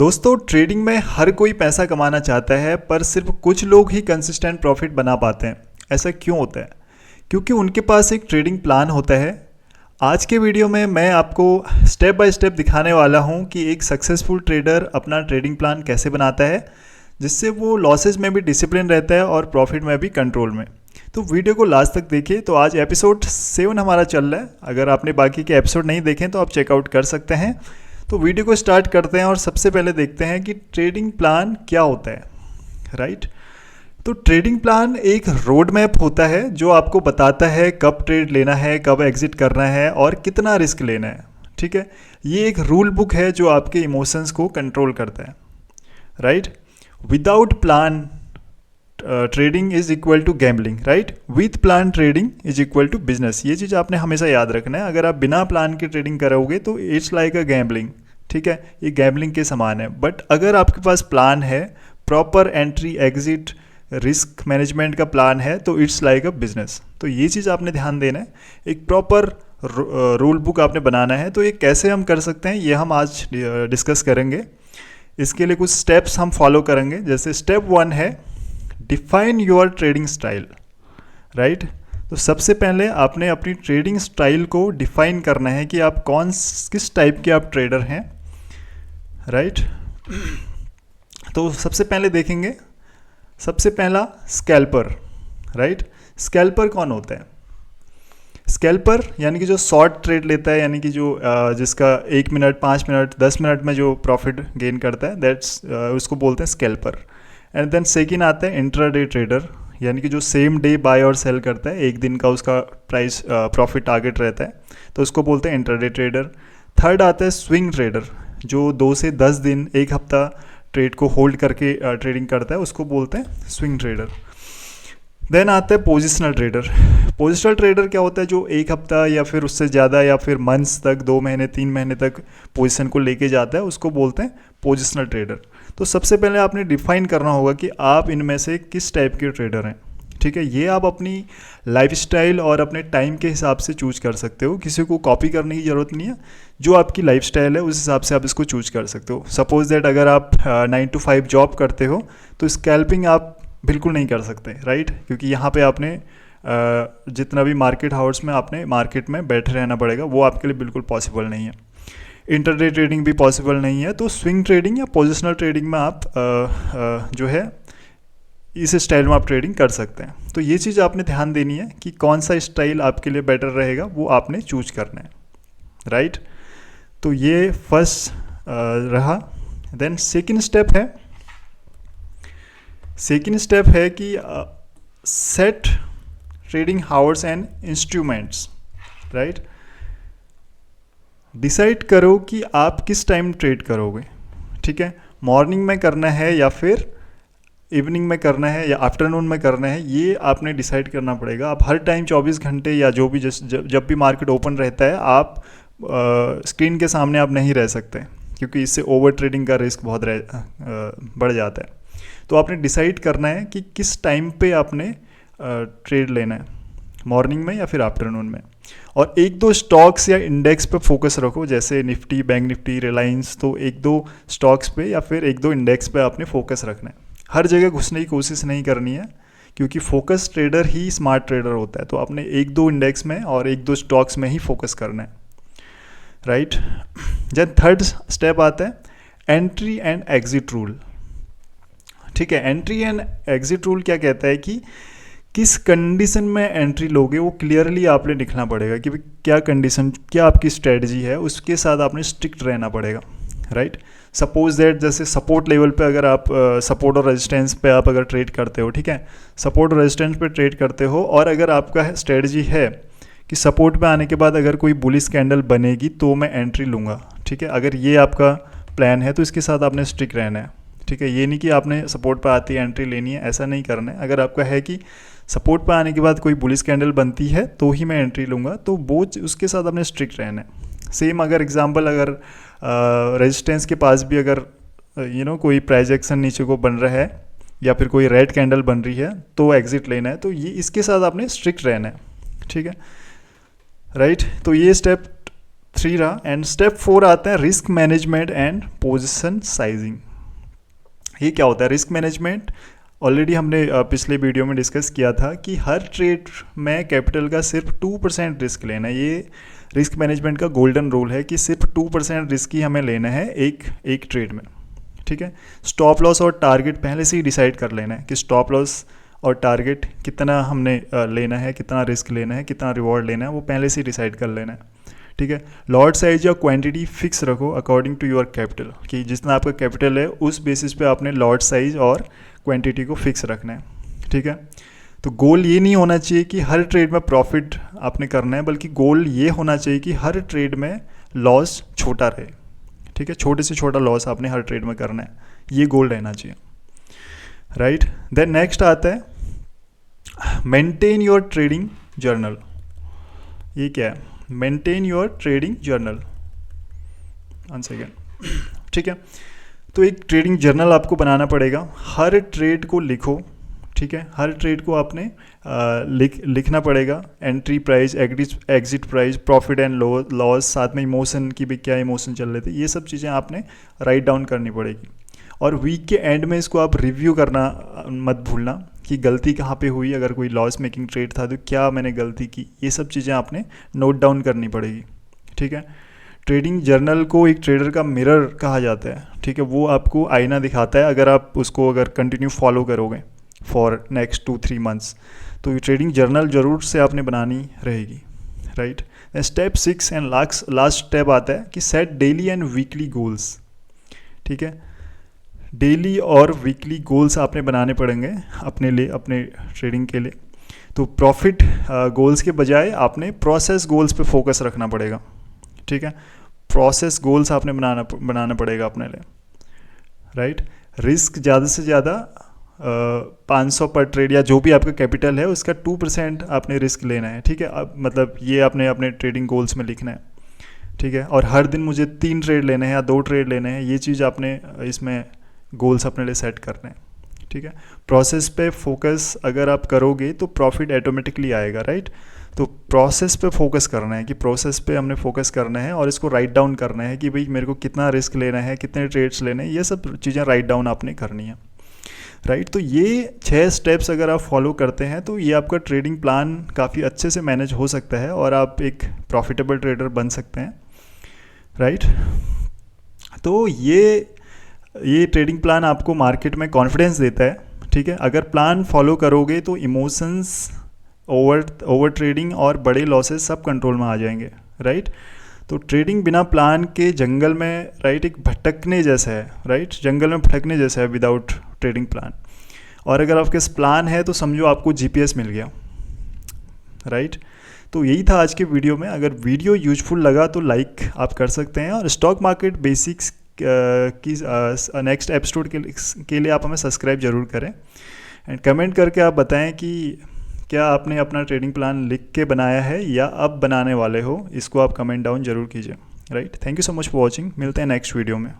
दोस्तों, ट्रेडिंग में हर कोई पैसा कमाना चाहता है, पर सिर्फ कुछ लोग ही कंसिस्टेंट प्रॉफिट बना पाते हैं। ऐसा क्यों होता है? क्योंकि उनके पास एक ट्रेडिंग प्लान होता है। आज के वीडियो में मैं आपको स्टेप बाय स्टेप दिखाने वाला हूं कि एक सक्सेसफुल ट्रेडर अपना ट्रेडिंग प्लान कैसे बनाता है, जिससे वो लॉसेज में भी डिसिप्लिन रहता है और प्रॉफिट में भी कंट्रोल में। तो वीडियो को लास्ट तक देखिए। तो आज एपिसोड 7 हमारा चल रहा है। अगर आपने बाकी के एपिसोड नहीं देखे तो आप चेकआउट कर सकते हैं। तो वीडियो को स्टार्ट करते हैं और सबसे पहले देखते हैं कि ट्रेडिंग प्लान क्या होता है। राइट। तो ट्रेडिंग प्लान एक रोड मैप होता है जो आपको बताता है कब ट्रेड लेना है, कब एग्जिट करना है और कितना रिस्क लेना है। ठीक है, ये एक रूल बुक है जो आपके इमोशंस को कंट्रोल करता है। Right. Without plan trading is equal to gambling. Right. With plan trading is equal to business. ये चीज़ आपने हमेशा याद रखना है। अगर आप बिना प्लान के ट्रेडिंग करोगे तो इट्स लाइक अ गैम्बलिंग। ठीक है, ये गैम्बलिंग के समान है। बट अगर आपके पास प्लान है, proper entry exit risk management का प्लान है, तो इट्स लाइक अ बिजनेस। तो ये चीज़ आपने ध्यान देना है। एक प्रॉपर रूल बुक आपने बनाना है। तो ये कैसे हम कर सकते हैं, ये हम आज डिस्कस करेंगे। इसके लिए कुछ स्टेप्स हम फॉलो करेंगे। जैसे स्टेप 1 है define your trading style. Right. तो सबसे पहले आपने अपनी ट्रेडिंग स्टाइल को डिफाइन करना है कि आप किस टाइप के आप ट्रेडर हैं। राइट। तो सबसे पहले देखेंगे, सबसे पहला स्कैल्पर। राइट। स्कैल्पर कौन होता है? स्कैल्पर यानी कि जो शॉर्ट ट्रेड लेता है, यानी कि जो जिसका 1 मिनट, 5 मिनट, 10 मिनट में जो प्रॉफिट गेन करता है, दैट्स उसको बोलते हैं स्कैल्पर। एंड देन सेकेंड आता है इंट्राडे ट्रेडर, यानी कि जो सेम डे बाय और सेल करता है, एक दिन का उसका प्राइस प्रॉफिट टारगेट रहता है, तो उसको बोलते हैं इंट्राडे ट्रेडर। थर्ड आता है स्विंग ट्रेडर, जो 2 से 10 दिन, एक हफ्ता ट्रेड को होल्ड करके ट्रेडिंग करता है, उसको बोलते हैं स्विंग ट्रेडर। देन आता है पोजिशनल ट्रेडर। पोजिशनल ट्रेडर क्या होता है? जो एक हफ्ता या फिर उससे ज़्यादा या फिर मंथ्स तक, 2 महीने 3 महीने तक पोजीशन को लेके जाता है, उसको बोलते हैं पोजिशनल ट्रेडर। तो सबसे पहले आपने डिफाइन करना होगा कि आप इनमें से किस टाइप के ट्रेडर हैं। ठीक है, ये आप अपनी लाइफस्टाइल और अपने टाइम के हिसाब से चूज कर सकते हो। किसी को कॉपी करने की ज़रूरत नहीं है। जो आपकी लाइफस्टाइल है उस हिसाब से आप इसको चूज कर सकते हो। सपोज दैट अगर आप 9 to 5 जॉब करते हो तो स्कैल्पिंग आप बिल्कुल नहीं कर सकते। राइट। क्योंकि यहाँ पे आपने जितना भी मार्केट हाउस में आपने मार्केट में बैठे रहना पड़ेगा, वो आपके लिए बिल्कुल पॉसिबल नहीं है। इंटरडे ट्रेडिंग भी पॉसिबल नहीं है। तो स्विंग ट्रेडिंग या पोजिशनल ट्रेडिंग में आप जो है इस स्टाइल में आप ट्रेडिंग कर सकते हैं। तो ये चीज़ आपने ध्यान देनी है कि कौन सा स्टाइल आपके लिए बेटर रहेगा, वो आपने चूज करना है। राइट। तो ये फर्स्ट रहा। देन सेकेंड स्टेप है कि set trading hours and instruments. Right. Decide करो कि आप किस टाइम ट्रेड करोगे। ठीक है, मॉर्निंग में करना है या फिर इवनिंग में करना है या आफ्टरनून में करना है, ये आपने डिसाइड करना पड़ेगा। आप हर टाइम 24 घंटे या जो भी जब भी मार्केट ओपन रहता है, आप स्क्रीन के सामने आप नहीं रह सकते, क्योंकि इससे ओवर ट्रेडिंग का रिस्क बहुत बढ़ जाता है। तो आपने डिसाइड करना है कि किस टाइम पे आपने ट्रेड लेना है, मॉर्निंग में या फिर आफ्टरनून में। और 1-2 स्टॉक्स या इंडेक्स पे फोकस रखो, जैसे निफ्टी, बैंक निफ्टी, रिलायंस। तो 1-2 स्टॉक्स पे या फिर 1-2 इंडेक्स पे आपने फोकस रखना है। हर जगह घुसने की कोशिश नहीं करनी है, क्योंकि फोकस ट्रेडर ही स्मार्ट ट्रेडर होता है। तो आपने 1-2 इंडेक्स में और 1-2 स्टॉक्स में ही फोकस करना है। राइट। जब थर्ड स्टेप आता है एंट्री एंड एग्जिट रूल। ठीक है, एंट्री एंड एग्जिट रूल क्या कहता है कि किस कंडीशन में एंट्री लोगे, वो क्लियरली आपने लिखना पड़ेगा कि क्या कंडीशन, क्या आपकी स्ट्रेटजी है, उसके साथ आपने स्ट्रिक्ट रहना पड़ेगा। राइट। सपोज दैट जैसे सपोर्ट लेवल पे अगर आप सपोर्ट और रेजिस्टेंस पे आप अगर ट्रेड करते हो, ठीक है, सपोर्ट और रेजिस्टेंस पे ट्रेड करते हो, और अगर आपका स्ट्रेटजी है कि सपोर्ट पे आने के बाद अगर कोई बुलिश कैंडल बनेगी तो मैं एंट्री लूँगा। ठीक है, अगर ये आपका प्लान है तो इसके साथ आपने स्ट्रिक्ट रहना है। ठीक है, ये नहीं कि आपने सपोर्ट पे आती है एंट्री लेनी है, ऐसा नहीं करना है। अगर आपका है कि सपोर्ट पे आने के बाद कोई बुलिश कैंडल बनती है तो ही मैं एंट्री लूँगा, तो वो उसके साथ आपने स्ट्रिक्ट रहना है। सेम अगर एग्जांपल, अगर रेजिस्टेंस के पास भी अगर कोई प्राइस एक्शन नीचे को बन रहा है या फिर कोई रेड कैंडल बन रही है तो एग्जिट लेना है। तो ये इसके साथ आपने स्ट्रिक्ट रहना है। ठीक है। राइट। तो ये स्टेप 3 रहा। एंड स्टेप 4 आता है risk management and position sizing. ये क्या होता है रिस्क मैनेजमेंट? ऑलरेडी हमने पिछले वीडियो में डिस्कस किया था कि हर ट्रेड में कैपिटल का सिर्फ 2% रिस्क लेना है। ये रिस्क मैनेजमेंट का गोल्डन रूल है कि सिर्फ 2% रिस्क ही हमें लेना है एक ट्रेड में, ठीक है। स्टॉप लॉस और टारगेट पहले से ही डिसाइड कर लेना है कि स्टॉप लॉस और टारगेट कितना हमने लेना है, कितना रिस्क लेना है, कितना रिवॉर्ड लेना है, वो पहले से ही डिसाइड कर लेना है, ठीक है। लॉट साइज या क्वांटिटी फिक्स रखो अकॉर्डिंग टू योर कैपिटल, कि जितना आपका कैपिटल है उस बेसिस पे आपने लॉट साइज और क्वांटिटी को फिक्स रखना है, ठीक है। तो गोल ये नहीं होना चाहिए कि हर ट्रेड में प्रॉफिट आपने करना है, बल्कि गोल ये होना चाहिए कि हर ट्रेड में लॉस छोटा रहे, ठीक है। छोटे से छोटा लॉस आपने हर ट्रेड में करना है, ये गोल रहना चाहिए, राइट। देन नेक्स्ट आता है मेंटेन योर ट्रेडिंग जर्नल। ये क्या है? Maintain your trading journal. 1 second, ठीक है। तो एक ट्रेडिंग जर्नल आपको बनाना पड़ेगा, हर ट्रेड को लिखो, ठीक है। हर ट्रेड को आपने लिखना पड़ेगा, entry price, exit price, profit and loss, साथ में इमोशन की भी क्या इमोशन चल रहे थे, ये सब चीज़ें आपने राइट डाउन करनी पड़ेगी। और वीक के एंड में इसको आप रिव्यू करना मत भूलना कि गलती कहाँ पे हुई, अगर कोई लॉस मेकिंग ट्रेड था तो क्या मैंने गलती की, ये सब चीज़ें आपने नोट डाउन करनी पड़ेगी, ठीक है। ट्रेडिंग जर्नल को एक ट्रेडर का मिरर कहा जाता है, ठीक है। वो आपको आईना दिखाता है, अगर आप उसको अगर कंटिन्यू फॉलो करोगे फॉर नेक्स्ट 2-3 मंथ्स, तो ये ट्रेडिंग जर्नल ज़रूर से आपने बनानी रहेगी, right. Step 6 and last step आता है कि set daily and weekly goals, ठीक है। डेली और वीकली गोल्स आपने बनाने पड़ेंगे अपने लिए, अपने ट्रेडिंग के लिए। तो प्रॉफिट गोल्स के बजाय आपने प्रोसेस गोल्स पे फोकस रखना पड़ेगा, ठीक है। प्रोसेस गोल्स आपने बनाना पड़ेगा अपने लिए, राइट। रिस्क ज़्यादा से ज़्यादा 500 पर ट्रेड या जो भी आपका कैपिटल है उसका 2% आपने रिस्क लेना है, ठीक है। अब मतलब ये आपने अपने ट्रेडिंग गोल्स में लिखना है, ठीक है। और हर दिन मुझे 3 ट्रेड लेने हैं या 2 ट्रेड लेने हैं, ये चीज़ आपने इसमें गोल्स अपने लिए सेट करने हैं, ठीक है। प्रोसेस पे फोकस अगर आप करोगे तो प्रॉफिट ऑटोमेटिकली आएगा, राइट। तो प्रोसेस पे फोकस करना है कि प्रोसेस पे हमने फोकस करना है और इसको राइट डाउन करना है कि भाई मेरे को कितना रिस्क लेना है, कितने ट्रेड्स लेने हैं, ये सब चीज़ें राइट डाउन आपने करनी है, राइट। तो ये 6 स्टेप्स अगर आप फॉलो करते हैं तो ये आपका ट्रेडिंग प्लान काफ़ी अच्छे से मैनेज हो सकता है और आप एक प्रॉफिटेबल ट्रेडर बन सकते हैं, राइट। तो ये ट्रेडिंग प्लान आपको मार्केट में कॉन्फिडेंस देता है, ठीक है। अगर प्लान फॉलो करोगे तो इमोशंस, ओवर ट्रेडिंग और बड़े लॉसेस सब कंट्रोल में आ जाएंगे, राइट। तो ट्रेडिंग बिना प्लान के जंगल में, राइट, एक भटकने जैसा है, राइट। जंगल में भटकने जैसा है विदाउट ट्रेडिंग प्लान। और अगर आपके प्लान है तो समझो आपको जीपीएस मिल गया, राइट। तो यही था आज के वीडियो में। अगर वीडियो यूजफुल लगा तो लाइक आप कर सकते हैं, और स्टॉक मार्केट बेसिक्स की नेक्स्ट एपिसोड के लिए आप हमें सब्सक्राइब जरूर करें। एंड कमेंट करके आप बताएं कि क्या आपने अपना ट्रेडिंग प्लान लिख के बनाया है या अब बनाने वाले हो, इसको आप कमेंट डाउन जरूर कीजिए, right. Thank you so much for watching. मिलते हैं नेक्स्ट वीडियो में।